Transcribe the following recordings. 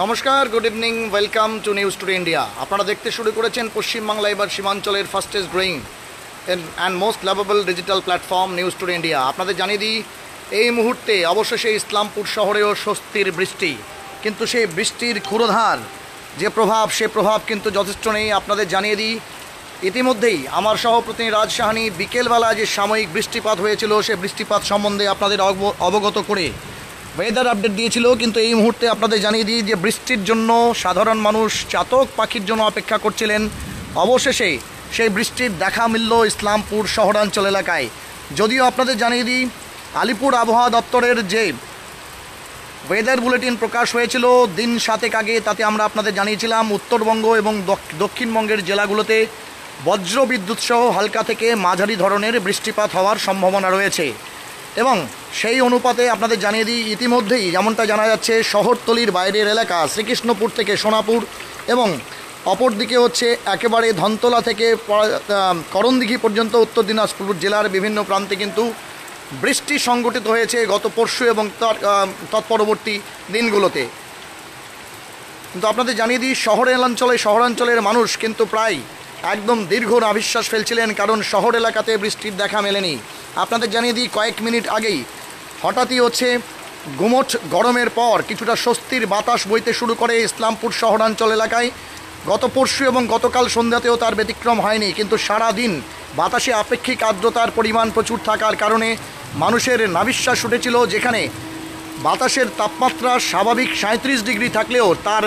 নমস্কার, good evening, welcome to news today India. আপনারা দেখতে শুরু করেছেন পশ্চিমবাংলা এবার সীমাঞ্চলের fastest growing and most lovable digital platform news today India. আপনাদের জানিয়ে দিই, এই মুহূর্তে অবশেষে ইসলামপুর শহরেও স্বস্তির বৃষ্টি, কিন্তু সেই বৃষ্টির ক্ষুরধার যে প্রভাব, সে প্রভাব কিন্তু যথেষ্ট নেই। আপনাদের জানিয়ে দিই, ইতিমধ্যেই আমার সহপ্রতিনিধি রাজ সাহানি বিকেলবেলা যে সাময়িক বৃষ্টিপাত হয়েছিল, সে বৃষ্টিপাত সম্বন্ধে আপনাদের অবগত করে ওয়েদার আপডেট দিয়েছিল। কিন্তু এই মুহূর্তে আপনাদের জানিয়ে দিই যে বৃষ্টির জন্য সাধারণ মানুষ চাতক পাখির জন্য অপেক্ষা করছিলেন। অবশেষে সেই বৃষ্টির দেখা মিলল ইসলামপুর শহরাঞ্চল এলাকায়। যদিও আপনাদের জানিয়ে দিই, আলিপুর আবহাওয়া দপ্তরের যে ওয়েদার বুলেটিন প্রকাশ হয়েছিল দিন 7 আগে, তাতে আমরা আপনাদের জানিয়েছিলাম উত্তরবঙ্গ এবং দক্ষিণবঙ্গের জেলাগুলোতে বজ্র বিদ্যুৎ সহ হালকা থেকে মাঝারি ধরনের বৃষ্টিপাত হওয়ার সম্ভাবনা রয়েছে। এবং সেই অনুপাতে আপনাদের জানিয়ে দিই, ইতিমধ্যেই যেমনটা জানা যাচ্ছে, শহরতলির বাইরের এলাকা শ্রীকৃষ্ণপুর থেকে সোনাপুর এবং অপরদিকে হচ্ছে একেবারে ধনতলা থেকে করণদিঘি পর্যন্ত উত্তর দিনাজপুর জেলার বিভিন্ন প্রান্তে কিন্তু বৃষ্টি সংঘটিত হয়েছে গত পরশু এবং তৎপরবর্তী দিনগুলোতে। কিন্তু আপনাদের জানিয়ে দিই, শহরাঞ্চলের মানুষ কিন্তু প্রায় একদম দীর্ঘ নাভিশ্বাস ফেলছিলেন, কারণ শহর এলাকাতে বৃষ্টির দেখা মেলেনি। আপনাদের জানিয়ে দিই, কয়েক মিনিট আগেই হঠাৎই হচ্ছে গুমোট গরমের পর কিছুটা স্বস্তির বাতাস বইতে শুরু করে ইসলামপুর শহরাঞ্চল এলাকায়। গত পরশু এবং গতকাল সন্ধ্যাতেও তার ব্যতিক্রম হয়নি, কিন্তু সারা দিন বাতাসে আপেক্ষিক আর্দ্রতার পরিমাণ প্রচুর থাকার কারণে মানুষের নাভিশ্বাস উঠেছিল। যেখানে বাতাসের তাপমাত্রা স্বাভাবিক 37 ডিগ্রি থাকলেও তার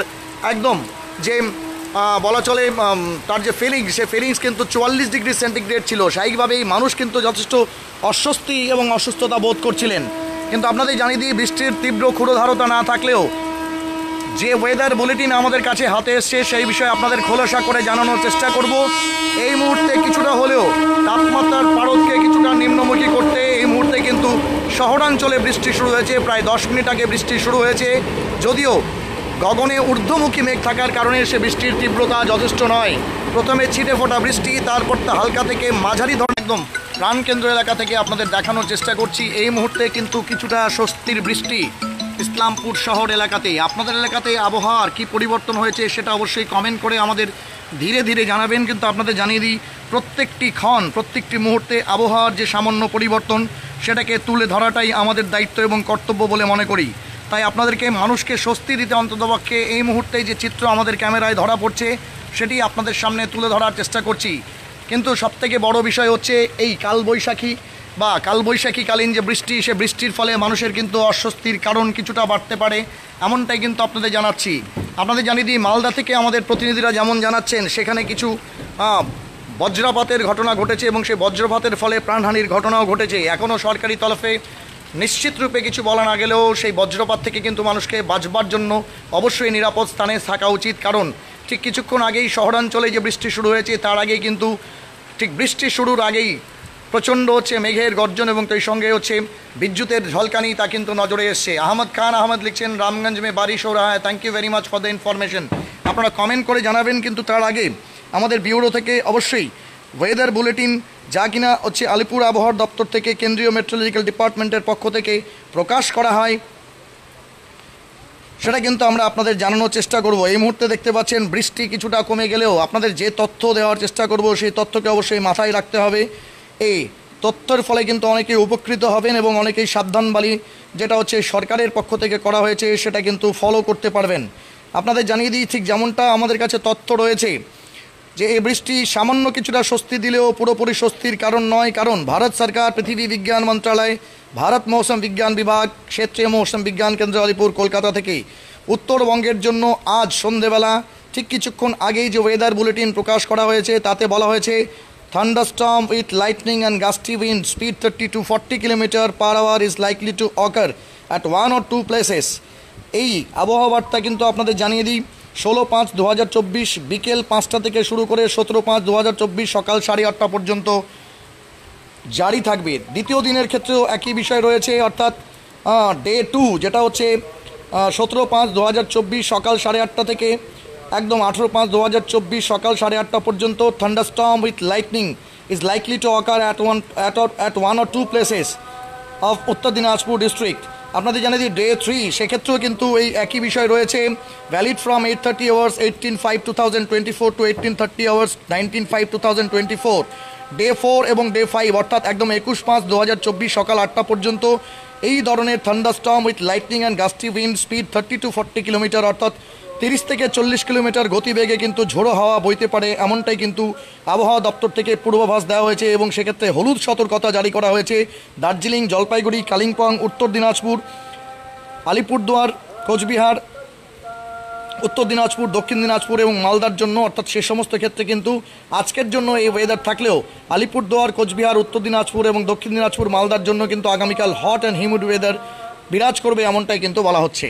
একদম যে বলা চলে তার যে ফিলিংস, সে ফিলিংস কিন্তু 44 ডিগ্রি সেন্টিগ্রেড ছিল। স্বাভাবিকভাবেই মানুষ কিন্তু যথেষ্ট অস্বস্তি এবং অসুস্থতা বোধ করছিলেন। কিন্তু আপনাদের জানিয়ে দিই, বৃষ্টির তীব্র ক্ষুরধারতা না থাকলেও যে ওয়েদার বুলেটিন আমাদের কাছে হাতে এসছে, সেই বিষয়ে আপনাদের খোলাসা করে জানানোর চেষ্টা করব। এই মুহূর্তে কিছুটা হলেও তাপমাত্রার পারদকে কিছুটা নিম্নমুখী করতে এই মুহূর্তে কিন্তু শহরাঞ্চলে বৃষ্টি শুরু হয়েছে। প্রায় 10 মিনিট আগে বৃষ্টি শুরু হয়েছে। যদিও গগনে ঊর্ধ্বমুখী মেঘ থাকার কারণে সে বৃষ্টির তীব্রতা যথেষ্ট নয়। প্রথমে ছিটে ফোটা বৃষ্টি, তারপর তা হালকা থেকে মাঝারি ধরনের একদম প্রাণকেন্দ্র এলাকা থেকে আপনাদের দেখানোর চেষ্টা করছি। এই মুহূর্তে কিন্তু কিছুটা স্বস্তির বৃষ্টি ইসলামপুর শহর এলাকাতে। আপনাদের এলাকাতে আবহাওয়ার কি পরিবর্তন হয়েছে সেটা অবশ্যই কমেন্ট করে আমাদের ধীরে ধীরে জানাবেন। কিন্তু আপনাদের জানিয়ে দিই, প্রত্যেকটি মুহূর্তে আবহাওয়ার যে সামান্য পরিবর্তন, সেটাকে তুলে ধরাটাই আমাদের দায়িত্ব এবং কর্তব্য বলে মনে করি। তাই আপনাদেরকে মানুষকে স্বস্তি দিতে অন্ততপক্ষে এই মুহূর্তে যে চিত্র আমাদের ক্যামেরায় ধরা পড়ছে, সেটি আপনাদের সামনে তুলে ধরার চেষ্টা করছি। কিন্তু সবথেকে বড় বিষয় হচ্ছে এই কালবৈশাখীকালীন যে বৃষ্টি, সে বৃষ্টির ফলে মানুষের কিন্তু অস্বস্তির কারণ কিছুটা বাড়তে পারে, এমনটাই কিন্তু আপনাদের জানাচ্ছি। আপনাদের জানিয়ে দিই, মালদা থেকে আমাদের প্রতিনিধিরা যেমন জানাচ্ছেন, সেখানে কিছু বজ্রপাতের ঘটনা ঘটেছে এবং সেই বজ্রপাতের ফলে প্রাণহানির ঘটনাও ঘটেছে। এখনও সরকারি তরফে নিশ্চিত রূপে কিছু বলা না গেলেও সেই বজ্রপাত থেকে কিন্তু মানুষকে বাঁচবার জন্য অবশ্যই নিরাপদ স্থানে থাকা উচিত। কারণ ঠিক কিছুক্ষণ আগেই শহরাঞ্চলে যে বৃষ্টি শুরু হয়েছে, তার আগেই কিন্তু ঠিক বৃষ্টি শুরুর আগেই প্রচণ্ড হচ্ছে মেঘের গর্জন এবং সেই সঙ্গে হচ্ছে বিদ্যুতের ঝলকানি, তা কিন্তু নজরে এসছে। আহমদ খান আহমদ লিখছেন, রামগঞ্জ মে বারিশ হো রাহা হ্যায়, thank you very much for the information. আপনারা কমেন্ট করে জানাবেন। কিন্তু তার আগে আমাদের ব্যুরো থেকে অবশ্যই ওয়েদার বুলেটিন, যা কিনা হচ্ছে আলিপুর আবহাওয়া দপ্তর থেকে, কেন্দ্রীয় মেট্রোলজিক্যাল ডিপার্টমেন্টের পক্ষ থেকে প্রকাশ করা হয়, সেটা কিন্তু আমরা আপনাদের জানানোর চেষ্টা করব। এই মুহূর্তে দেখতে পাচ্ছেন বৃষ্টি কিছুটা কমে গেলেও আপনাদের যে তথ্য দেওয়ার চেষ্টা করব, সেই তথ্যকে অবশ্যই মাথায় রাখতে হবে। এই তথ্যের ফলে কিন্তু অনেকেই উপকৃত হবেন এবং অনেকেই সাবধানবাণী যেটা হচ্ছে সরকারের পক্ষ থেকে করা হয়েছে, সেটা কিন্তু ফলো করতে পারবেন। আপনাদের জানিয়ে দিই, ঠিক যেমনটা আমাদের কাছে তথ্য রয়েছে যে এই বৃষ্টি সামান্য কিছুটা স্বস্তি দিলেও পুরোপুরি স্বস্তির কারণ নয়। কারণ ভারত সরকার, পৃথিবী বিজ্ঞান মন্ত্রণালয়, ভারত মৌসুম বিজ্ঞান বিভাগ, ক্ষেত্রীয় মৌসুম বিজ্ঞান কেন্দ্র আলিপুর কলকাতা থেকে উত্তরবঙ্গের জন্য আজ সন্ধেবেলা ঠিক কিছুক্ষণ আগেই যে ওয়েদার বুলেটিন প্রকাশ করা হয়েছে, তাতে বলা হয়েছে thunderstorm with lightning and gusty wind speed 30 to 40 km/h is likely to ochre at 1 or 2 places. এই আবহাওয়া বার্তা কিন্তু আপনাদের জানিয়ে দিই, 16/5/2024 বিকেল 5টা থেকে শুরু করে 17/5/2024 সকাল 8:30 পর্যন্ত জারি থাকবে। দ্বিতীয় দিনের ক্ষেত্রেও একই বিষয় রয়েছে, অর্থাৎ ডে 2, যেটা হচ্ছে 17/5/2024 সকাল 8:30 থেকে একদম 18/5/2024 সকাল 8:30 পর্যন্ত thunderstorm with lightning is likely to ochre at 1 or 2 places of উত্তর দিনাজপুর ডিস্ট্রিক্ট। আপনাদের জানিয়ে দিই ডে 3 সেক্ষেত্রেও কিন্তু এই একই বিষয় রয়েছে, valid from 8:30 hours 18/5/2024 to 18:30 hours 19/5/2024। Day 4 এবং ডে 5 অর্থাৎ একদম 21/5/2024 সকাল 8টা পর্যন্ত এই ধরনের thunderstorm with lightning and gusty wind, speed 30 to 40 kilometre অর্থাৎ 30 থেকে 40 কিলোমিটার গতিবেগে কিন্তু ঝোড়ো হাওয়া বইতে পারে, এমনটাই কিন্তু আবহাওয়া দপ্তর থেকে পূর্বাভাস দেওয়া হয়েছে। এবং সেক্ষেত্রে হলুদ সতর্কতা জারি করা হয়েছে দার্জিলিং, জলপাইগুড়ি, কালিম্পং, উত্তর দিনাজপুর, আলিপুরদুয়ার, কোচবিহার, উত্তর দিনাজপুর, দক্ষিণ দিনাজপুর এবং মালদার জন্য। অর্থাৎ সে সমস্ত ক্ষেত্রে কিন্তু আজকের জন্য এই ওয়েদার থাকলেও আলিপুরদুয়ার, কোচবিহার, উত্তর দিনাজপুর এবং দক্ষিণ দিনাজপুর, মালদার জন্য কিন্তু আগামীকাল হট অ্যান্ড হিউমিড ওয়েদার বিরাজ করবে, এমনটাই কিন্তু বলা হচ্ছে।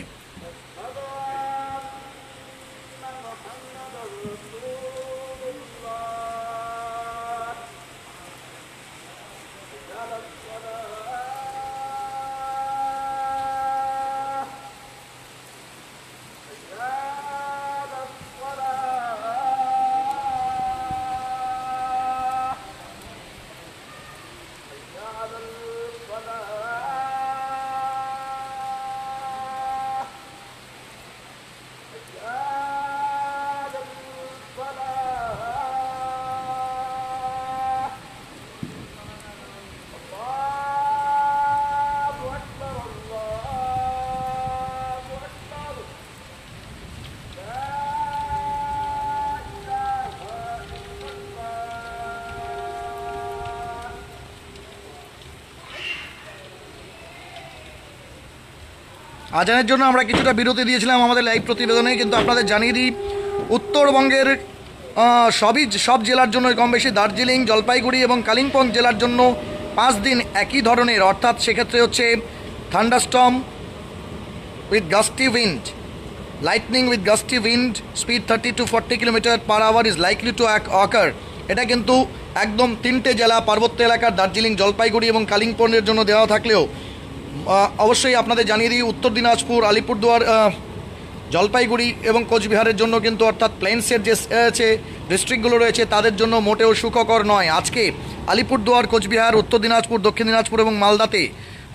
আজানের জন্য আমরা কিছুটা বিরতি দিয়েছিলাম আমাদের লাইভ প্রতিবেদনে, কিন্তু আপনাদের জানিয়ে দিই উত্তরবঙ্গের সব জেলার জন্য কম বেশি দার্জিলিং, জলপাইগুড়ি এবং কালিম্পং জেলার জন্য 5 দিন একই ধরনের, অর্থাৎ সেক্ষেত্রে হচ্ছে thunderstorm with gusty wind, lightning with gusty wind, speed 30 to 40 kilometre per hour is likely to occur. এটা কিন্তু একদম 3টে জেলা পার্বত্য এলাকার দার্জিলিং, জলপাইগুড়ি এবং কালিম্পংয়ের জন্য দেওয়া থাকলেও অবশ্যই আপনাদের জানিয়ে দিই উত্তর দিনাজপুর, আলিপুরদুয়ার, জলপাইগুড়ি এবং কোচবিহারের জন্য কিন্তু অর্থাৎ প্লেন্সের যে ডিস্ট্রিক্টগুলো রয়েছে তাদের জন্য মোটেও সুখকর নয়। আজকে আলিপুরদুয়ার, কোচবিহার, উত্তর দিনাজপুর, দক্ষিণ দিনাজপুর এবং মালদাতে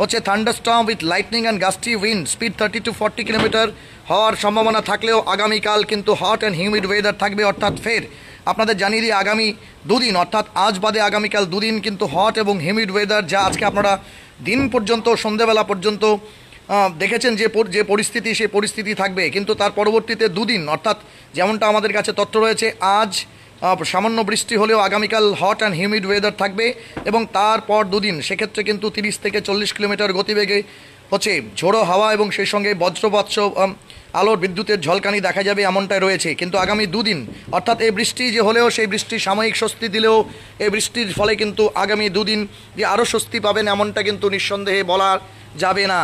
হচ্ছে thunderstorm with lightning and gusty wind, speed 30 to 40 kilometre হওয়ার সম্ভাবনা থাকলেও আগামীকাল কিন্তু হট অ্যান্ড হিউমিড ওয়েদার থাকবে। অর্থাৎ ফের আপনাদের জানিয়ে দিই আগামী দুদিন অর্থাৎ আজ বাদে আগামীকাল দুদিন কিন্তু হট এবং হিউমিড ওয়েদার, যা আজকে আপনারা দিন পর্যন্ত সন্ধ্যেবেলা পর্যন্ত দেখেছেন যে পরিস্থিতি, সেই পরিস্থিতি থাকবে। কিন্তু তার পরবর্তীতে দুদিন অর্থাৎ যেমনটা আমাদের কাছে তথ্য রয়েছে, আজ সামান্য বৃষ্টি হলেও আগামীকাল হট অ্যান্ড হিউমিড ওয়েদার থাকবে এবং তারপর দুদিন সেক্ষেত্রে কিন্তু 30 থেকে 40 কিলোমিটার গতিবেগে হচ্ছে ঝোড়ো হাওয়া এবং সেই সঙ্গে বজ্রপাত আলোর বিদ্যুতের ঝলকানি দেখা যাবে, এমনটাই রয়েছে। কিন্তু আগামী দুদিন অর্থাৎ এই বৃষ্টি যে হলেও সেই বৃষ্টি সাময়িক স্বস্তি দিলেও এই বৃষ্টির ফলে কিন্তু আগামী দুদিন যে আরও স্বস্তি পাবেন এমনটা কিন্তু নিঃসন্দেহে বলা যাবে না।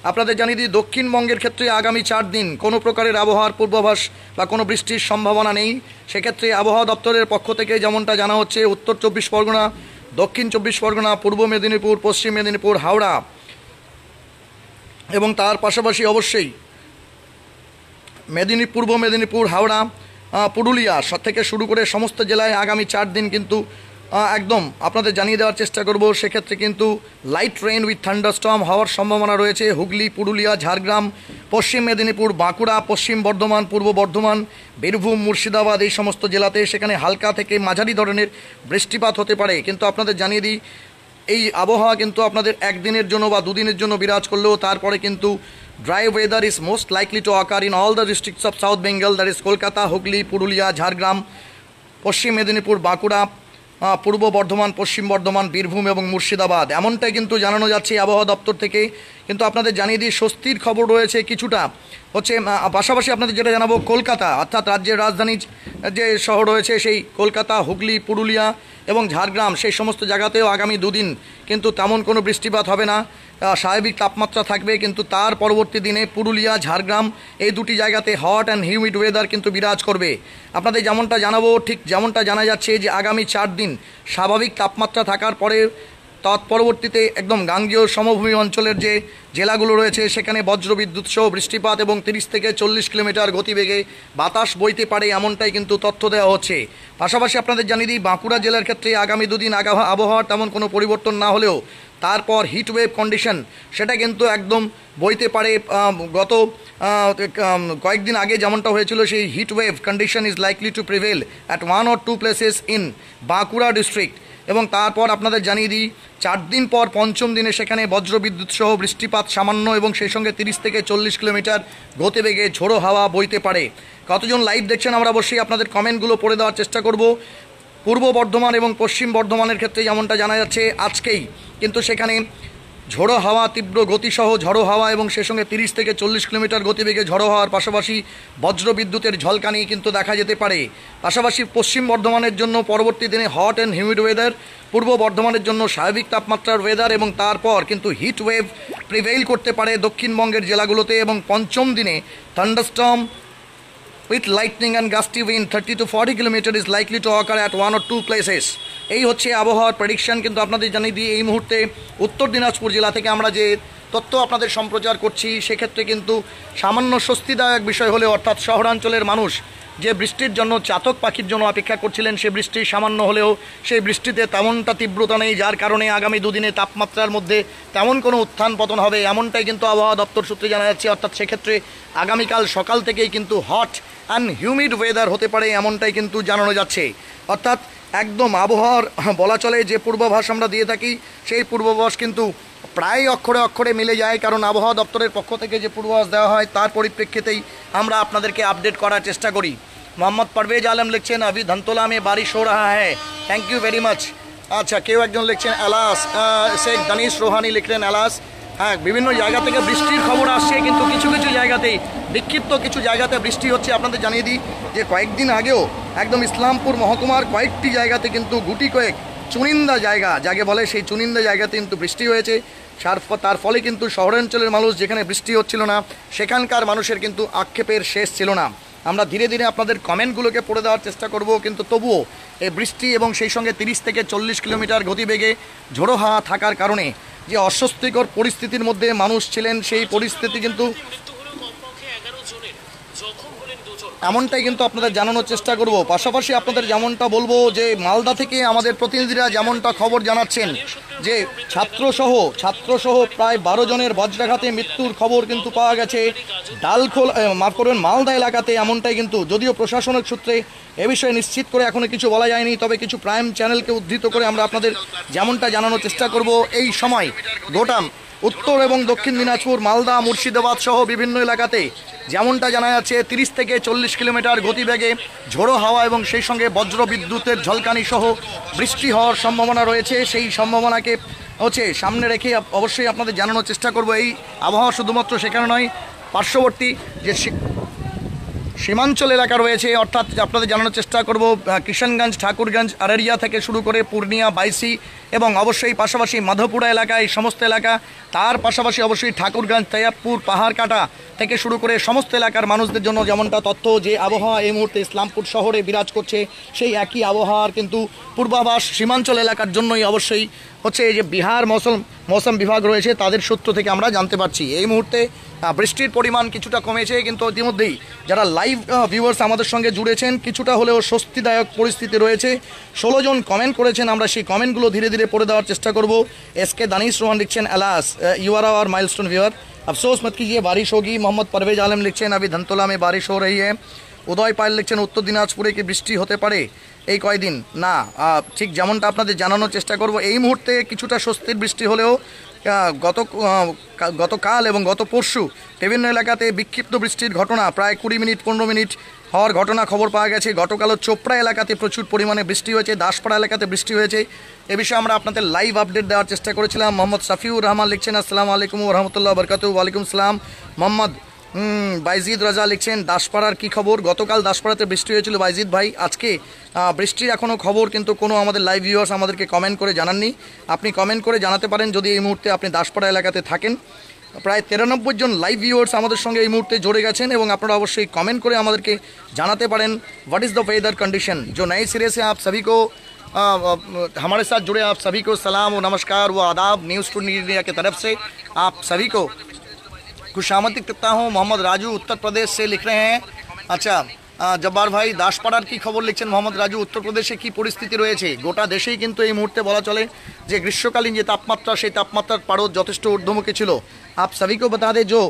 আপনাদের জানিয়ে দিই দক্ষিণবঙ্গের ক্ষেত্রে আগামী 4 দিন কোনো প্রকারের আবহাওয়ার পূর্বাভাস বা কোনো বৃষ্টির সম্ভাবনা নেই। সেক্ষেত্রে আবহাওয়া দপ্তরের পক্ষ থেকে যেমনটা জানা হচ্ছে, উত্তর 24 পরগনা, দক্ষিণ 24 পরগনা, পূর্ব মেদিনীপুর, পশ্চিম মেদিনীপুর, হাওড়া এবং তার পাশাপাশি অবশ্যই পূর্ব মেদিনীপুর, হাওড়া, পুরুলিয়া থেকে শুরু করে সমস্ত জেলায় আগামী 4 দিন কিন্তু একদম আপনাদের জানিয়ে দেওয়ার চেষ্টা করব। সেক্ষেত্রে কিন্তু লাইট রেইন উইথ থান্ডারস্টর্ম হওয়ার সম্ভাবনা রয়েছে হুগলি, পুরুলিয়া, ঝাড়গ্রাম, পশ্চিম মেদিনীপুর, বাঁকুড়া, পশ্চিম বর্ধমান, পূর্ব বর্ধমান, বীরভূম, মুর্শিদাবাদ এই সমস্ত জেলাতে সেখানে হালকা থেকে মাঝারি ধরনের বৃষ্টিপাত হতে পারে। কিন্তু আপনাদের জানিয়ে দিই এই আবহাওয়া কিন্তু আপনাদের একদিনের জন্য বা দুদিনের জন্য বিরাজ করলেও তারপরে কিন্তু dry weather is most likely to occur in all the districts of South Bengal, that is Kolkata, Hugli, Purulia, Jhargram, পশ্চিম মেদিনীপুর, বাঁকুড়া, পূর্ব বর্ধমান, পশ্চিম বর্ধমান, বীরভূম এবং মুর্শিদাবাদ, এমনটাই কিন্তু জানানো যাচ্ছে আবহাওয়া দপ্তর থেকে। কিন্তু আপনাদের জানিয়ে দিই স্বস্তির খবর রয়েছে কিছুটা হচ্ছে, পাশাপাশি আপনাদের যেটা জানাবো কলকাতা অর্থাৎ রাজ্যের রাজধানী যে শহর রয়েছে সেই কলকাতা, হুগলি, পুরুলিয়া এবং ঝাড়গ্রাম সেই সমস্ত জায়গাতেও আগামী দুদিন কিন্তু তেমন কোনো বৃষ্টিপাত হবে না, স্বাভাবিক তাপমাত্রা থাকবে। কিন্তু তার পরবর্তী দিনে পুরুলিয়া, ঝাড়গ্রাম এই দুটি জায়গাতে হট অ্যান্ড হিউমিড ওয়েদার কিন্তু বিরাজ করবে। আপনাদের যেমনটা জানাবো ঠিক যেমনটা জানা যাচ্ছে যে আগামী 4 দিন স্বাভাবিক তাপমাত্রা থাকার পরে তৎপরবর্তীতে একদম গাঙ্গেয় সমভূমি অঞ্চলের যে জেলাগুলো রয়েছে সেখানে বজ্রবিদ্যুৎ সহ বৃষ্টিপাত এবং 30 থেকে 40 কিলোমিটার গতিবেগে বাতাস বইতে পারে, এমনটাই কিন্তু তথ্য দেওয়া হচ্ছে। পাশাপাশি আপনাদের জানিয়ে দিই বাঁকুড়া জেলার ক্ষেত্রে আগামী দুদিন আবহাওয়ার তেমন কোনো পরিবর্তন না হলেও তারপর হিট ওয়েভ কন্ডিশন সেটা কিন্তু একদম বইতে পারে। গত কয়েকদিন আগে যেমনটা হয়েছিল, সেই heat wave condition is likely two prevail at 1 or 2 places in Bankura district. এবং তারপর আপনাদের জানিয়ে দিই 4 দিন পর পঞ্চম দিনে সেখানে বজ্রবিদ্যুৎ সহ বৃষ্টিপাত সামান্য এবং সেই সঙ্গে 30 থেকে 40 কিলোমিটার গতিবেগে ঝোড়ো হাওয়া বইতে পারে। কতজন লাইভ দেখছেন আমরা অবশ্যই আপনাদের কমেন্টগুলো পড়ে দেওয়ার চেষ্টা করব। পূর্ব বর্ধমান এবং পশ্চিম বর্ধমানের ক্ষেত্রে যেমনটা জানা যাচ্ছে আজকেই কিন্তু সেখানে ঝোড়ো হাওয়া, তীব্র গতিসহ ঝড়ো হাওয়া এবং সেই সঙ্গে 30 থেকে 40 কিলোমিটার গতিবেগে ঝড়ো হাওয়ার পাশাপাশি বজ্রবিদ্যুতের ঝলকানি কিন্তু দেখা যেতে পারে। পাশাপাশি পশ্চিম বর্ধমানের জন্য পরবর্তী দিনে হট অ্যান্ড হিউমিড ওয়েদার, পূর্ব বর্ধমানের জন্য স্বাভাবিক তাপমাত্রার ওয়েদার এবং তারপর কিন্তু হিট ওয়েভ প্রিভেইল করতে পারে দক্ষিণবঙ্গের জেলাগুলোতে। এবং পঞ্চম দিনে thunderstorm with lightning and gusty wind 30 to 40 kilometer is likely to occur at 1 or 2 places। এই হচ্ছে আবহাওয়ার প্রেডিকশন। কিন্তু আপনাদের জানিয়ে দিই এই মুহূর্তে উত্তর দিনাজপুর জেলা থেকে আমরা যে তথ্য আপনাদের সম্প্রচার করছি সেক্ষেত্রে কিন্তু সামান্য স্বস্তিদায়ক বিষয় হলেও, অর্থাৎ শহরাঞ্চলের মানুষ যে বৃষ্টির জন্য চাতক পাখির জন্য অপেক্ষা করছিলেন, সে বৃষ্টি সামান্য হলেও সেই বৃষ্টিতে তেমনটা তীব্রতা নেই, যার কারণে আগামী দুদিনে তাপমাত্রার মধ্যে তেমন কোনো উত্থান পতন হবে এমনটাই কিন্তু আবহাওয়া দপ্তর সূত্রে জানা যাচ্ছে। অর্থাৎ সেক্ষেত্রে আগামীকাল সকাল থেকেই কিন্তু হট অ্যান্ড হিউমিড ওয়েদার হতে পারে এমনটাই কিন্তু জানানো যাচ্ছে। অর্থাৎ একদম আবহাওয়ার বলা চলে যে পূর্বাভাস আমরা দিয়ে থাকি সেই পূর্বাভাস কিন্তু প্রায় অক্ষরে অক্ষরে মিলে যায়, কারণ আবহাওয়া দপ্তরের পক্ষ থেকে যে পূর্বাভাস দেওয়া হয় তার পরিপ্রেক্ষিতেই আমরা আপনাদেরকে আপডেট করার চেষ্টা করি। মোহাম্মদ পারভেজ আলম লিখছেন अभी धनतोला में बारिश हो रहा है, থ্যাংক ইউ ভেরি মাচ। আচ্ছা, কেউ একজন লিখছেন এলাস, শেখ দানিশ রোহানি লিখলেন এলাস। হ্যাঁ, বিভিন্ন জায়গা থেকে বৃষ্টির খবর আসছে, কিন্তু কিছু কিছু জায়গাতেই বিক্ষিপ্ত কিছু জায়গাতে বৃষ্টি হচ্ছে। আপনাদের জানিয়ে দিই যে কয়েকদিন আগেও একদম ইসলামপুর মহকুমার কয়েকটি জায়গাতে কিন্তু গুটি কয়েক চুনিন্দা জায়গা যাকে বলে সেই চুনিন্দা জায়গাতে কিন্তু বৃষ্টি হয়েছে। তার ফলে কিন্তু শহরাঞ্চলের মানুষ যেখানে বৃষ্টি হচ্ছিল না সেখানকার মানুষের কিন্তু আক্ষেপের শেষ ছিল না। আমরা ধীরে ধীরে আপনাদের কমেন্টগুলোকে পড়ে দেওয়ার চেষ্টা করব, কিন্তু তবুও এই বৃষ্টি এবং সেই সঙ্গে 30 থেকে 40 কিলোমিটার গতিবেগে ঝোড়ো হাওয়া থাকার কারণে যে অস্বস্তিকর পরিস্থিতির মধ্যে মানুষ ছিলেন, সেই পরিস্থিতি কিন্তু এমনটাই কিন্তু আপনাদের জানানোর চেষ্টা করব। পাশাপাশি আপনাদের যেমনটা বলবো যে মালদা থেকে আমাদের প্রতিনিধিরা যেমনটা খবর জানাচ্ছেন যে ছাত্রসহ প্রায় 12 জনের বজ্রাঘাতে মৃত্যুর খবর কিন্তু পাওয়া গেছে মালদা এলাকাতে। এমনটাই কিন্তু, যদিও প্রশাসনিক সূত্রে এ বিষয়ে নিশ্চিত করে এখনো কিছু বলা যায়নি, তবে কিছু প্রাইম চ্যানেলকে উদ্ধৃত করে আমরা আপনাদের যেমনটা জানানোর চেষ্টা করব। এই সময় গোটা উত্তর এবং দক্ষিণ দিনাজপুর, মালদা, মুর্শিদাবাদ সহ বিভিন্ন এলাকাতে যেমনটা জানা যাচ্ছে 30 থেকে 40 কিলোমিটার গতিবেগে ঝোড়ো হাওয়া এবং সেই সঙ্গে বজ্র বিদ্যুতের ঝলকানি সহ বৃষ্টি হওয়ার সম্ভাবনা রয়েছে। সেই সম্ভাবনাকে সামনে রেখে অবশ্যই আপনাদের জানানোর চেষ্টা করব। এই আবহাওয়া শুধুমাত্র সেখানে নয়, পার্শ্ববর্তী যে সীমাঞ্চল এলাকা রয়েছে, অর্থাৎ আপনাদের জানানোর চেষ্টা করব কিষানগঞ্জ, ঠাকুরগঞ্জ, আরারিয়া থেকে শুরু করে পূর্ণিয়া, বাইসি এবং অবশ্যই পাশাপাশি মাধবপুরা এলাকা, এই সমস্ত এলাকা, তার পাশাপাশি অবশ্যই ঠাকুরগঞ্জ, তৈয়াবপুর, পাহাড়কাটা থেকে শুরু করে সমস্ত এলাকার মানুষদের জন্য যেমনটা তথ্য যে আবহাওয়া এই মুহূর্তে ইসলামপুর শহরে বিরাজ করছে, সেই একই আবহাওয়ার কিন্তু পূর্বাভাস সীমাঞ্চল এলাকার জন্যই অবশ্যই এই যে বিহার মৌসুম বিভাগ রয়েছে তাদের সূত্র থেকে আমরা জানতে পারছি। এই মুহূর্তে বৃষ্টির পরিমাণ কিছুটা কমেছে, কিন্তু ইতিমধ্যেই যারা লাইভ ভিউয়ার্স আমাদের সঙ্গে জুড়েছেন কিছুটা হলেও স্বস্তিদায়ক পরিস্থিতি রয়েছে। 16 জন কমেন্ট করেছেন, আমরা সেই কমেন্টগুলো ধীরে ধীরে পড়ে দেওয়ার চেষ্টা করব। এসকে দানিশ রোহান লিখছেন alas, you are our milestone viewer, अफसोस मत कीजिए बारिश होगी। मोहम्मद परवेज आलम लिखছেন अभी धनतोला में बारिश हो रही है। উদয় পায়েল লিখছেন উত্তর দিনাজপুরে কি বৃষ্টি হতে পারে এই কয়দিন? না, ঠিক যেমনটা আপনাদের জানানোর চেষ্টা করব, এই মুহূর্তে কিছুটা স্বস্তির বৃষ্টি হলেও গতকাল এবং গত পরশু বিভিন্ন এলাকাতে বিক্ষিপ্ত বৃষ্টির ঘটনা প্রায় 20 মিনিট 15 মিনিট হওয়ার ঘটনা খবর পাওয়া গেছে। গতকালও চোপড়া এলাকাতে প্রচুর পরিমাণে বৃষ্টি হয়েছে, দাসপাড়া এলাকাতে বৃষ্টি হয়েছে। এ বিষয়ে আমরা আপনাদের লাইভ আপডেট দেওয়ার চেষ্টা করেছিলাম। মোহাম্মদ সাফিউর রহমান লিখছেন আসসালামু আলাইকুম ওয়া রাহমাতুল্লাহি ওয়া বারাকাতুহু। ওয়ালাইকুম সালাম। মোহাম্মদ বাইজিদ রাজা লিখছেন দাসপাড়ার কি খবর? গতকাল দাসপাড়াতে বৃষ্টি হয়েছিল বাইজিদ ভাই, আজকে বৃষ্টির এখনও খবর কিন্তু কোনো আমাদের লাইভ ভিউয়ার্স আমাদেরকে কমেন্ট করে জানাননি। আপনি কমেন্ট করে জানাতে পারেন যদি এই মুহূর্তে আপনি দাসপাড়া এলাকাতে থাকেন। প্রায় 93 জন লাইভ ভিউয়ার্স আমাদের সঙ্গে এই মুহূর্তে জুড়ে গেছেন এবং আপনারা অবশ্যই কমেন্ট করে আমাদেরকে জানাতে পারেন what is the weather condition. जो नए सिरे से आप सभी को हमारे साथ जुड़े आप सभी को सलाम व नमस्कार व आदाब। न्यूज़ टू इंडिया की तरफ से आप सभी को खुशामदीद करता हूँ। मोहम्मद राजू उत्तर प्रदेश से लिख रहे हैं। अच्छा, জব্বার ভাই, দাসপাড়ার কি খবর লিখছেন মোহাম্মদ রাজু, উত্তরপ্রদেশে কি পরিস্থিতি রয়েছে? গোটা দেশেই কিন্তু এই মুহূর্তে বলা চলে যে গ্রীষ্মকালীন যে তাপমাত্রা, সেই তাপমাত্রার পারদ যথেষ্ট ঊর্ধ্বমুখী ছিল। आप सभी को बता दें जो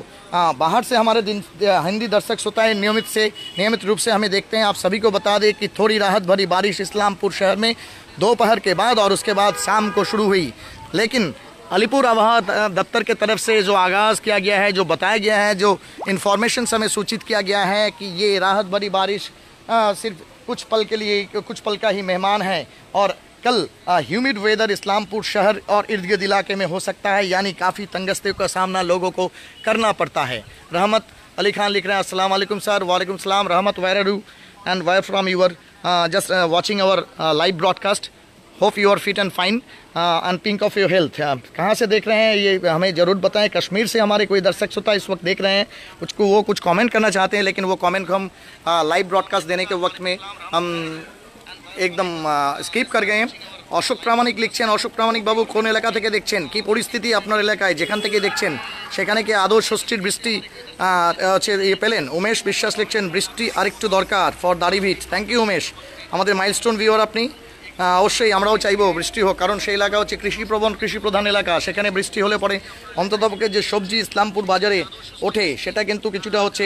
बाहर से हमारे दिन हिंदी दर्शक श्रोता है नियमित रूप से हमें देखते हैं, आप सभी को बता दें कि थोड़ी राहत भरी बारिश इस्लामपुर शहर में दोपहर के बाद और उसके बाद शाम को शुरू हुई। लेकिन अलीपुर आबहावा दफ्तर के तरफ से जो आगाज़ किया गया है, जो बताया गया है, जो इन्फॉर्मेशन हमें सूचित किया गया है कि ये राहत भरी बारिश सिर्फ कुछ पल के लिए, कुछ पल का ही मेहमान है और कल ह्यूमिड वेदर इस्लामपुर शहर और इर्द गिर्द इलाके में हो सकता है, यानी काफ़ी तंगस्ते का सामना लोगों को करना पड़ता है। रहमत अली खान लिख रहे हैं, अस्सलाम वालेकुम सर। वालेकुम सलाम Rahmat, where are you and where from your just watching our live broadcast, hope you are fit and fine and pink of your health. कहाँ से देख रहे हैं ये हमें ज़रूर बताएं। कश्मीर से हमारे कोई दर्शक श्रोता इस वक्त देख रहे हैं, वो कुछ कमेंट करना चाहते हैं, लेकिन वो कमेंट हम लाइव ब्रॉडकास्ट देने के वक्त में हम একদম স্কিপ করে গেছেন। অশোক প্রামাণিক লিখছেন, অশোক প্রামাণিক বাবু কোন এলাকা থেকে দেখছেন, কি পরিস্থিতি আপনার এলাকায়, যেখান থেকে দেখছেন সেখানে কি আদৌ ষষ্ঠীর বৃষ্টি হচ্ছে পেলেন? উমেশ বিশ্বাস লিখছেন, বৃষ্টি আরেকটু দরকার ফর দাড়িভিট। থ্যাংক ইউ উমেশ, আমাদের মাইলস্টোন ভিউয়ার আপনি। অবশ্যই আমরাও চাইবো বৃষ্টি হোক, কারণ সেই এলাকা হচ্ছে কৃষিপ্রধান এলাকা। সেখানে বৃষ্টি হলে পরে অন্ততপক্ষে যে সবজি ইসলামপুর বাজারে ওঠে সেটা কিন্তু কিছুটা হচ্ছে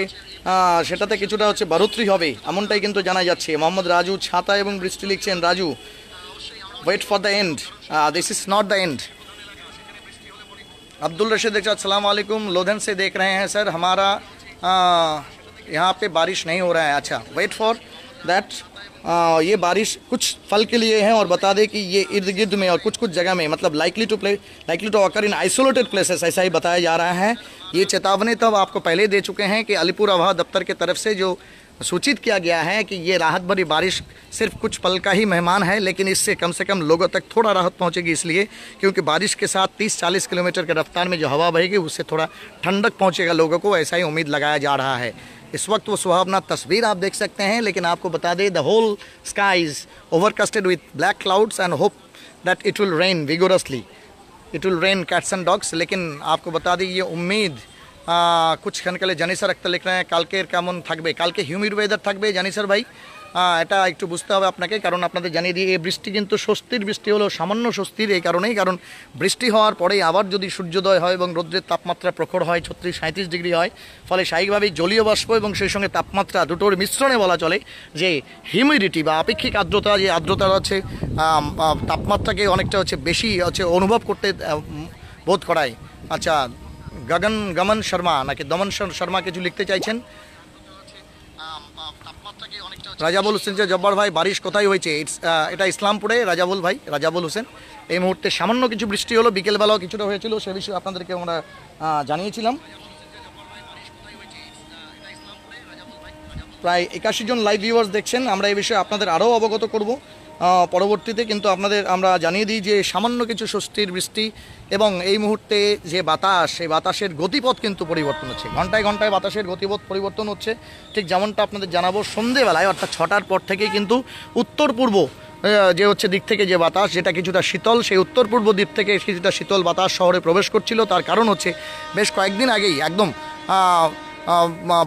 সেটাতে কিছুটা হচ্ছে বাড়োতরি হবে, এমনটাই কিন্তু জানা যাচ্ছে। মোহাম্মদ রাজু ছাতা এবং বৃষ্টি লিখছেন, Raju wait for the end, this is not the end. Abdul Rashid अस्सलाम वालेकुम, लोधन से देख रहे हैं सर, हमारा यहाँ पे बारिश नहीं हो रहा है। अच्छा, वेट फॉर दैट, ये बारिश कुछ फल के लिए है और बता दें कि ये इर्द गिर्द में और कुछ जगह में मतलब likely to occur in isolated places, ऐसा ही बताया जा रहा है। ये चेतावनी तब आपको पहले दे चुके हैं कि अलीपुर आबहावा दफ्तर की तरफ से जो सूचित किया गया है कि ये राहत भरी बारिश सिर्फ कुछ पल का ही मेहमान है, लेकिन इससे कम से कम लोगों तक थोड़ा राहत पहुंचेगी, इसलिए क्योंकि बारिश के साथ 30-40 किलोमीटर के रफ्तार में जो हवा बहेगी उससे थोड़ा ठंडक पहुंचेगा लोगों को, ऐसा ही उम्मीद लगाया जा रहा है। इस वक्त वो सुहावना तस्वीर आप देख सकते हैं, लेकिन आपको बता दें the whole sky is overcasted with black clouds and hope that it will rain vigorously, it will rain cats and dogs. लेकिन आपको बता दें ये उम्मीद कुछ क्षण के लिए জানিসার একটা লিখ रहे हैं, কালকের কেমন থাকবে, কালকে হিউমিড ওয়েদার থাকবে জানিসার ভাই। এটা একটু বুঝতে হবে আপনাকে, কারণ আপনাদের জানিয়ে দিয়ে এই বৃষ্টি কিন্তু স্বস্তির বৃষ্টি হলো, সামান্য স্বস্তির এই কারণেই, কারণ বৃষ্টি হওয়ার পরে আবার যদি সূর্যোদয় হয় এবং রৌদ্রের তাপমাত্রা প্রখর হয় 36-37 ডিগ্রি হয়, ফলে স্বাভাবিকভাবেই জলীয় বাষ্প এবং সেই সঙ্গে তাপমাত্রা দুটোর মিশ্রণে বলা চলে যে হিউমিডিটি বা আপেক্ষিক আর্দ্রতা, যে আর্দ্রতা হচ্ছে তাপমাত্রাকে অনেকটা হচ্ছে বেশি হচ্ছে অনুভব করতে বোধ করায়। আচ্ছা, গমন শর্মা নাকি দমন শর্মা কিছু লিখতে চাইছেন। রাজাবুল হোসেন যে জব্বার ভাই, বারিশ কোথায় হয়েছে? এটা ইসলামপুরে রাজাবুল ভাই, রাজাবুল হোসেন। এই মুহূর্তে সামান্য কিছু বৃষ্টি হলো, বিকেলবেলাও কিছুটা হয়েছিল, সে বিষয়ে আপনাদেরকে আমরা জানিয়েছিলাম। প্রায় 81 জন লাইভ ভিউয়ার্স দেখছেন, আমরা এই বিষয়ে আপনাদের আরও অবগত করব পরবর্তীতে, কিন্তু আপনাদের আমরা জানিয়ে দিই যে সামান্য কিছু স্বস্তির বৃষ্টি এবং এই মুহূর্তে যে বাতাস, সেই বাতাসের গতিপথ কিন্তু পরিবর্তন হচ্ছে, ঘন্টায় ঘন্টায় বাতাসের গতিপথ পরিবর্তন হচ্ছে। ঠিক যেমনটা আপনাদের জানাবো, সন্ধেবেলায় অর্থাৎ 6টার পর থেকেই কিন্তু উত্তর পূর্ব যে হচ্ছে দিক থেকে যে বাতাস, যেটা কিছুটা শীতল, সেই উত্তর পূর্ব দিক থেকে কিছুটা শীতল বাতাস শহরে প্রবেশ করছিল। তার কারণ হচ্ছে বেশ কয়েকদিন আগেই একদম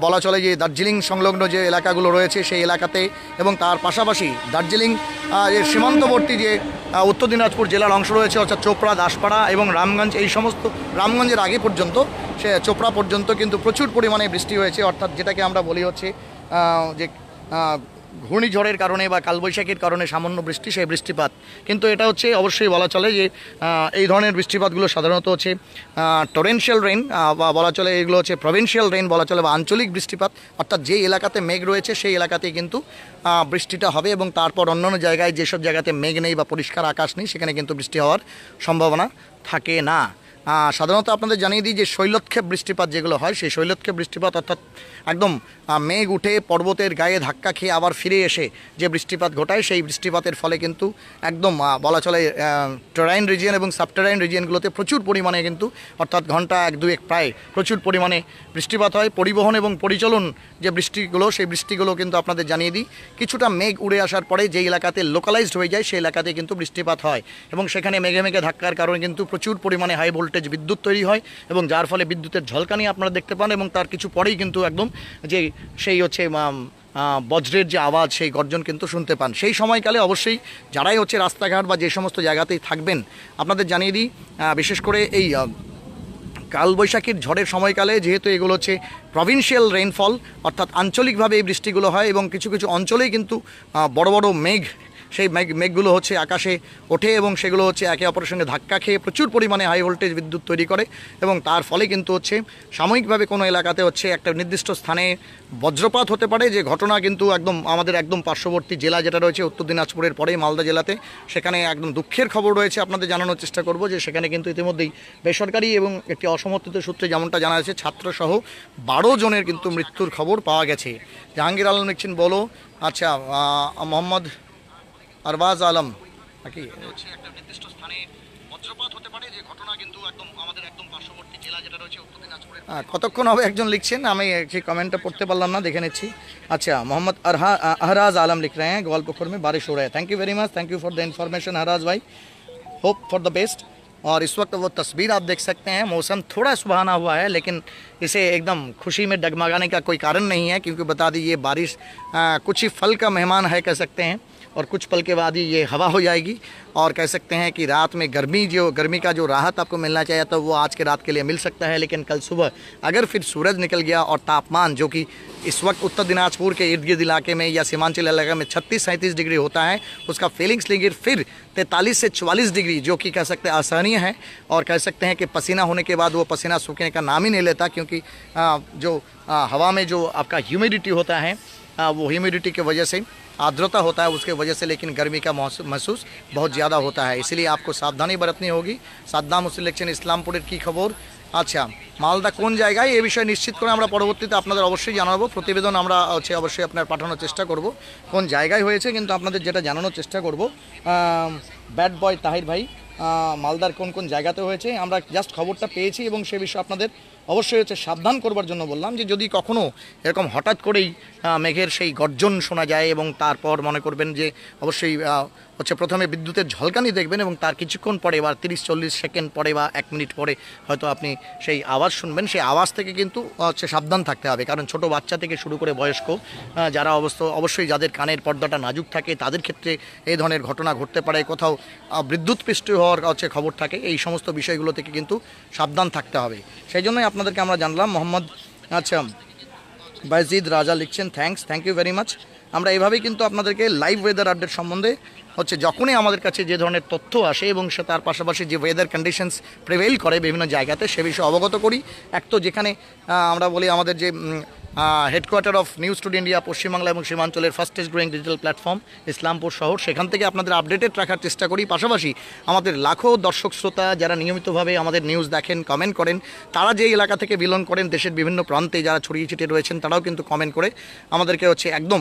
বলা চলে যে দার্জিলিং সংলগ্ন যে এলাকাগুলো রয়েছে সেই এলাকাতে এবং তার পাশাপাশি দার্জিলিং যে সীমান্তবর্তী যে উত্তর দিনাজপুর জেলার অংশ রয়েছে, অর্থাৎ চোপড়া, দাসপাড়া এবং রামগঞ্জ, এই সমস্ত রামগঞ্জের আগে পর্যন্ত সে চোপড়া পর্যন্ত কিন্তু প্রচুর পরিমাণে বৃষ্টি হয়েছে, অর্থাৎ যেটাকে আমরা বলি হচ্ছে যে ঘূর্ণিঝড়ের কারণে বা কালবৈশাখীর কারণে সামান্য বৃষ্টি, সেই বৃষ্টিপাত। কিন্তু এটা হচ্ছে অবশ্যই বলা চলে যে এই ধরনের বৃষ্টিপাতগুলো সাধারণত হচ্ছে টরেনশিয়াল রেইন বা বলা চলে এগুলো হচ্ছে প্রভিন্সিয়াল রেইন বলা চলে, বা আঞ্চলিক বৃষ্টিপাত, অর্থাৎ যে এলাকাতে মেঘ রয়েছে সেই এলাকাতেই কিন্তু বৃষ্টিটা হবে এবং তারপর অন্যান্য জায়গায় যেসব জায়গাতে মেঘ নেই বা পরিষ্কার আকাশ নেই সেখানে কিন্তু বৃষ্টি হওয়ার সম্ভাবনা থাকে না। সাধারণত আপনাদের জানিয়ে দিই যে শৈলক্ষেপ বৃষ্টিপাত যেগুলো হয়, সেই শৈলক্ষেপ বৃষ্টিপাত অর্থাৎ একদম মেঘ উঠে পর্বতের গায়ে ধাক্কা খেয়ে আবার ফিরে এসে যে বৃষ্টিপাত ঘটায়, সেই বৃষ্টিপাতের ফলে কিন্তু একদম বলা চলে টেরাইন রিজিয়ন এবং সাবটেরাইন রিজিয়নগুলোতে প্রচুর পরিমাণে কিন্তু অর্থাৎ ঘন্টা 1-2 প্রায় প্রচুর পরিমাণে বৃষ্টিপাত হয়। পরিবহন এবং পরিচালন যে বৃষ্টিগুলো, সেই বৃষ্টিগুলো কিন্তু আপনাদের জানিয়ে দিই কিছুটা মেঘ উড়ে আসার পরে যে এলাকাতে লোকালাইজড হয়ে যায় সেই এলাকাতে কিন্তু বৃষ্টিপাত হয় এবং সেখানে মেঘে মেঘে ধাক্কার কারণে কিন্তু প্রচুর পরিমাণে হাই ভোল্টেজ বিদ্যুৎ তৈরি হয় এবং যার ফলে বিদ্যুতের ঝলকানি আপনারা দেখতে পান এবং তার কিছু পরেই কিন্তু একদম যে সেই হচ্ছে বজ্রের যে আওয়াজ সেই গর্জন কিন্তু শুনতে পান। সেই সময়কালে অবশ্যই যারাই হচ্ছে রাস্তাঘাট বা যে সমস্ত জায়গাতেই থাকবেন, আপনাদের জানিয়ে দিই বিশেষ করে এই কালবৈশাখীর ঝড়ের সময়কালে যেহেতু এগুলো হচ্ছে প্রভিন্সিয়াল রেইনফল, অর্থাৎ আঞ্চলিকভাবে এই বৃষ্টিগুলো হয় এবং কিছু কিছু অঞ্চলেই কিন্তু বড় বড় মেঘ, সেই মেঘগুলো হচ্ছে আকাশে ওঠে এবং সেগুলো হচ্ছে একে অপরের সঙ্গে ধাক্কা খেয়ে প্রচুর পরিমাণে হাই ভোল্টেজ বিদ্যুৎ তৈরি করে এবং তার ফলে কিন্তু হচ্ছে সাময়িকভাবে কোনো এলাকাতে হচ্ছে একটা নির্দিষ্ট স্থানে বজ্রপাত হতে পারে, যে ঘটনা কিন্তু একদম আমাদের একদম পার্শ্ববর্তী জেলা যেটা রয়েছে উত্তর দিনাজপুরের পরেই মালদা জেলাতে, সেখানে একদম দুঃখের খবর রয়েছে। আপনাদের জানানোর চেষ্টা করব যে সেখানে কিন্তু ইতিমধ্যেই বেসরকারি এবং একটি অসমর্থিত সূত্রে যেমনটা জানা যাচ্ছে ছাত্রসহ 12 জনের কিন্তু মৃত্যুর খবর পাওয়া গেছে। জাহাঙ্গীর আলম লিখছেন বলো, আচ্ছা মোহাম্মদ আরবাজ আলম নাকি একটা নির্দিষ্ট স্থানে বজ্রপাত হতে পারে, যে ঘটনা কিন্তু একদম আমাদের একদম পার্শ্ববর্তী জেলা যেটা রয়েছে উত্তর দিনাজপুরের। কতক্ষণ হবে একজন লিখছেন, আমি সেই কমেন্টটা পড়তে পারলাম না, দেখে নিচ্ছি। अच्छा मोहम्मद अहराज आलम लिख रहे हैं ग्वालपुखुर में बारिश हो रहा है। Thank you very much, thank you for the information Ahraz भाई, होप फॉर द बेस्ट। और इस वक्त वो तस्वीर आप देख सकते हैं, मौसम थोड़ा सुहाना हुआ है लेकिन इसे एकदम खुशी में डगमगाने का कोई कारण नहीं है, क्योंकि बता दी ये बारिश कुछ ही फल का मेहमान है कह सकते हैं, और कुछ पल के बाद ही ये हवा हो जाएगी। और कह सकते हैं कि रात में गर्मी का जो राहत आपको मिलना चाहिए था वो आज के रात के लिए मिल सकता है, लेकिन कल सुबह अगर फिर सूरज निकल गया और तापमान जो कि इस वक्त उत्तर दिनाजपुर के इर्द गिर्द इलाके में या सीमांचल इलाके में 36-37 डिग्री होता है, उसका फीलिंग्स लेंगे फिर 43 से 44 डिग्री, जो कि कह सकते हैं असहनीय है। और कह सकते हैं कि पसीना होने के बाद वो पसीना सूखने का नाम ही नहीं लेता, क्योंकि जो हवा में जो आपका ह्यूमिडिटी होता है वो ह्यूमिडिटी की वजह से आर्द्रता होता है उसके वजह से, लेकिन गर्मी का महसूस बहुत ज़्यादा होता है, इसलिए आपको सावधानी बरतनी होगी। साद्दाम हुसैन लिखছেন ইসলামপুরের কী খবর। আচ্ছা মালদা কোন জায়গায়, এই বিষয়ে নিশ্চিত করে আমরা পরবর্তীতে আপনাদের অবশ্যই জানাবো, প্রতিবেদন আমরা হচ্ছে অবশ্যই আপনার পাঠানোর চেষ্টা করব কোন জায়গায় হয়েছে, কিন্তু আপনাদের যেটা জানানোর চেষ্টা করব ব্যাড বয় তাহির ভাই মালদার কোন কোন জায়গাতে হয়েছে আমরা জাস্ট খবরটা পেয়েছি এবং সে বিষয়ে আপনাদের অবশ্যই হচ্ছে সাবধান করবার জন্য বললাম যে যদি কখনও এরকম হঠাৎ করেই মেঘের সেই গর্জন শোনা যায় এবং তারপর মনে করবেন যে অবশ্যই হচ্ছে প্রথমে বিদ্যুতের ঝলকানি দেখবেন এবং তার কিছুক্ষণ পরে বা 30-40 সেকেন্ড পরে বা 1 মিনিট পরে হয়তো আপনি সেই আওয়াজ শুনবেন, সেই আওয়াজ থেকে কিন্তু হচ্ছে সাবধান থাকতে হবে, কারণ ছোট বাচ্চা থেকে শুরু করে বয়স্ক যারা অবশ্যই যাদের কানের পর্দাটা নাজুক থাকে তাদের ক্ষেত্রে এই ধরনের ঘটনা ঘটতে পারে, কোথাও বিদ্যুৎস্পৃষ্ট হওয়ার হচ্ছে খবর থাকে, এই সমস্ত বিষয়গুলো থেকে কিন্তু সাবধান থাকতে হবে। সেই জন্যই আপনাদেরকে আমরা জানলাম। মোহাম্মদ আচ্ছা বাইজিদ রাজা লিখছেন থ্যাংক ইউ ভেরি মাচ। আমরা এভাবেই কিন্তু আপনাদেরকে লাইভ ওয়েদার আপডেট সম্বন্ধে হচ্ছে যখনই আমাদের কাছে যে ধরনের তথ্য আসে এবং সে তার পাশাপাশি যে ওয়েদার কন্ডিশনস প্রিভেইল করে বিভিন্ন জায়গাতে সে বিষয়ে অবগত করি। এক তো যেখানে আমরা বলি আমাদের যে headquarter of news today India Paschimbangla এবং সীমাঞ্চলের fastest growing digital platform Islampur শহর, সেখান থেকে আপনাদের আপডেটেড রাখার চেষ্টা করি। পাশাপাশি আমাদের লাখো দর্শক শ্রোতা যারা নিয়মিতভাবে আমাদের নিউজ দেখেন, কমেন্ট করেন, তারা যে এলাকা থেকে বিলং করেন দেশের বিভিন্ন প্রান্তে যারা ছড়িয়ে ছিটিয়ে রয়েছেন তারাও কিন্তু কমেন্ট করে আমাদেরকে হচ্ছে একদম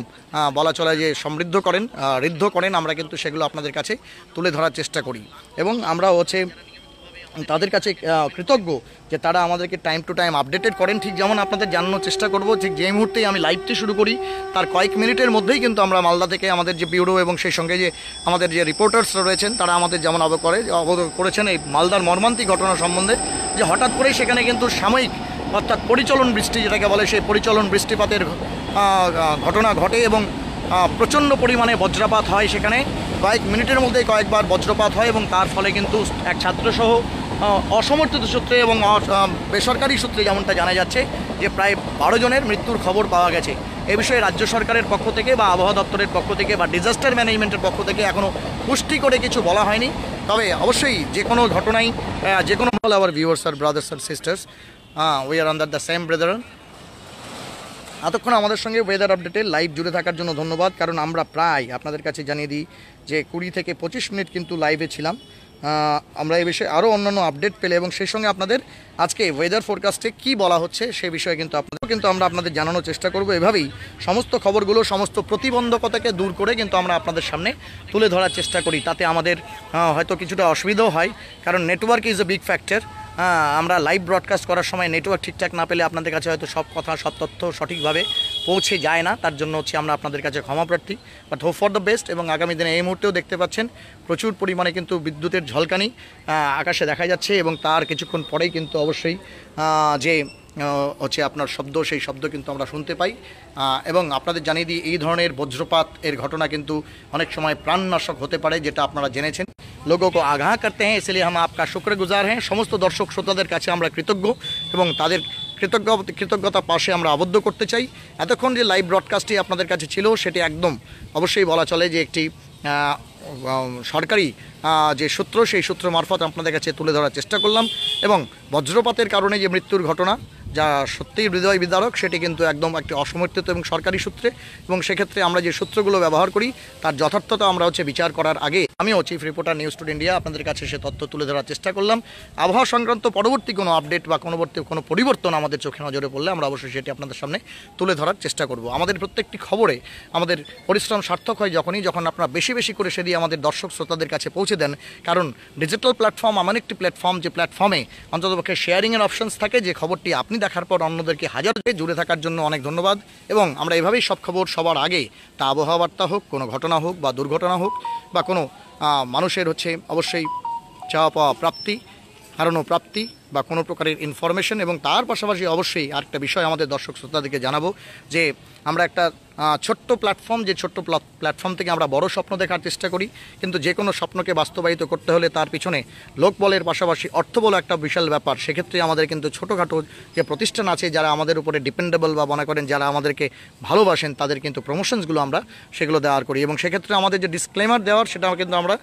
বলা চলে যে সমৃদ্ধ করেন, ঋদ্ধ করেন, আমরা কিন্তু সেগুলো আপনাদের কাছে তুলে ধরার চেষ্টা করি এবং আমরা হচ্ছে তাদের কাছে কৃতজ্ঞ যে তারা আমাদেরকে টাইম টু টাইম আপডেটেড করেন। ঠিক যেমন আপনাদের জানানোর চেষ্টা করব ঠিক যেই মুহূর্তেই আমি লাইভটি শুরু করি তার কয়েক মিনিটের মধ্যেই কিন্তু আমরা মালদা থেকে আমাদের যে ব্যুরো এবং সেই সঙ্গে যে আমাদের যে রিপোর্টার্সরা রয়েছেন তারা আমাদের যেমন অবগত করেছেন এই মালদার মর্মান্তিক ঘটনা সম্বন্ধে, যে হঠাৎ করেই সেখানে কিন্তু সাময়িক অর্থাৎ পরিচলন বৃষ্টি যেটাকে বলে সেই পরিচলন বৃষ্টিপাতের ঘটনা ঘটে এবং প্রচণ্ড পরিমাণে বজ্রপাত হয়, সেখানে কয়েক মিনিটের মধ্যেই কয়েকবার বজ্রপাত হয় এবং তার ফলে কিন্তু এক ছাত্রসহ অসমর্থিত সূত্রে এবং বেসরকারি সূত্রে যেমনটা জানা যাচ্ছে যে প্রায় 12 জনের মৃত্যুর খবর পাওয়া গেছে। এ বিষয়ে রাজ্য সরকারের পক্ষ থেকে বা আবহাওয়া দপ্তরের পক্ষ থেকে বা ডিজাস্টার ম্যানেজমেন্টের পক্ষ থেকে এখনও পুষ্টি করে কিছু বলা হয়নি, তবে অবশ্যই যে কোনো ঘটনাই যে কোনো আওয়ার ভিউয়ার্স আর ব্রাদার্স আর sisters we are under the same brother. এতক্ষণ আমাদের সঙ্গে ওয়েদার আপডেটে লাইভ জুড়ে থাকার জন্য ধন্যবাদ, কারণ আমরা প্রায় আপনাদের কাছে জানিয়ে দিই যে 20 থেকে 25 মিনিট কিন্তু লাইভে ছিলাম। আমরা এই বিষয়ে আরও অন্যান্য আপডেট পেলে এবং সেই সঙ্গে আপনাদের আজকে ওয়েদার ফোরকাস্টে কী বলা হচ্ছে সে বিষয়ে কিন্তু আমরা আপনাদের জানানোর চেষ্টা করব। এভাবেই সমস্ত খবরগুলো সমস্ত প্রতিবন্ধকতাকে দূর করে কিন্তু আমরা আপনাদের সামনে তুলে ধরার চেষ্টা করি। তাতে আমাদের হয়তো কিছুটা অসুবিধাও হয়, কারণ network is a big factor. আমরা লাইভ ব্রডকাস্ট করার সময় নেটওয়ার্ক ঠিকঠাক না পেলে আপনাদের কাছে হয়তো সব কথা সব তথ্য সঠিকভাবে পৌঁছে যায় না, তার জন্য হচ্ছে আমরা আপনাদের কাছে ক্ষমা প্রার্থী, but hope for the best. এবং আগামী দিনে এই মুহূর্তেও দেখতে পাচ্ছেন প্রচুর পরিমাণে কিন্তু বিদ্যুতের ঝলকানি আকাশে দেখা যাচ্ছে এবং তার কিছুক্ষণ পরেই কিন্তু অবশ্যই যে হচ্ছে আপনার শব্দ, সেই শব্দ কিন্তু আমরা শুনতে পাই। এবং আপনাদের জানিয়ে দিই, এই ধরনের বজ্রপাত এর ঘটনা কিন্তু অনেক সময় প্রাণনাশক হতে পারে, যেটা আপনারা জেনেছেন। লোগো কো আগাহ করতে হ্যাঁ, ইসলিয়ে হাম আপকা শুক্রগুজার হ্যাঁ। সমস্ত দর্শক শ্রোতাদের কাছে আমরা কৃতজ্ঞ এবং তাদের কৃতজ্ঞতা পাশে আমরা আবদ্ধ করতে চাই। এতক্ষণ যে লাইভ ব্রডকাস্টটি আপনাদের কাছে ছিল, সেটি একদম অবশ্যই বলা চলে যে একটি সরকারি যে সূত্র, সেই সূত্র মারফত আপনাদের কাছে তুলে ধরার চেষ্টা করলাম। এবং বজ্রপাতের কারণে যে মৃত্যুর ঘটনা, যা সত্যিই হৃদয় বিদারক, সেটি কিন্তু একদম একটি অসমর্থিত এবং সরকারি সূত্রে। এবং সেক্ষেত্রে আমরা যে সূত্রগুলো ব্যবহার করি, তার যথার্থতা আমরা বিচার করার আগে আমিও chief reporter news today India আপনাদের কাছে সে তথ্য তুলে ধরার চেষ্টা করলাম। আবহাওয়া সংক্রান্ত পরবর্তী কোনো আপডেট বা কোনো পরিবর্তন আমাদের চোখে নজরে পড়লে আমরা অবশ্যই সেটি আপনাদের সামনে তুলে ধরার চেষ্টা করব। আমাদের প্রত্যেকটি খবরে আমাদের পরিশ্রম সার্থক হয় যখন আপনারা বেশি বেশি করে সেটি আমাদের দর্শক শ্রোতাদের কাছে পৌঁছে দেন। কারণ ডিজিটাল প্ল্যাটফর্ম এমন একটি প্ল্যাটফর্ম, যে প্ল্যাটফর্মে অন্ততপক্ষে শেয়ারিংয়ের অপশনস থাকে, যে খবরটি আপনি দেখার পর অন্যদেরকে হাজারকে জুড়ে থাকার জন্য অনেক ধন্যবাদ। এবং আমরা এভাবেই সব খবর সবার আগে, তা আবহাওয়া বার্তা হোক, কোনো ঘটনা হোক বা দুর্ঘটনা হোক, বা কোনো মানুষের অবশ্যই চাওয়া পাওয়া প্রাপ্তি, হারানো প্রাপ্তি, বা কোনো প্রকারের ইনফরমেশন। এবং তার পাশাপাশি অবশ্যই আরেকটা বিষয় আমাদের দর্শক শ্রোতাদেরকে জানাবো, যে আমরা একটা ছোট্ট প্ল্যাটফর্ম, যে ছোট্ট প্ল্যাটফর্ম থেকে আমরা বড় স্বপ্ন দেখার চেষ্টা করি। কিন্তু যে কোনো স্বপ্নকে বাস্তবায়িত করতে হলে তার পিছনে লোকবলের পাশাপাশি অর্থবল একটা বিশাল ব্যাপার। সেক্ষেত্রে আমাদের কিন্তু ছোটোখাটো যে প্রতিষ্ঠান আছে, যারা আমাদের উপরে ডিপেন্ডেবল বা মনে করেন যারা আমাদেরকে ভালোবাসেন, তাদের কিন্তু প্রমোশনসগুলো আমরা সেগুলো দেওয়ার করি। এবং সেক্ষেত্রে আমাদের যে ডিসক্লেমার দেওয়ার, সেটাও কিন্তু আমরা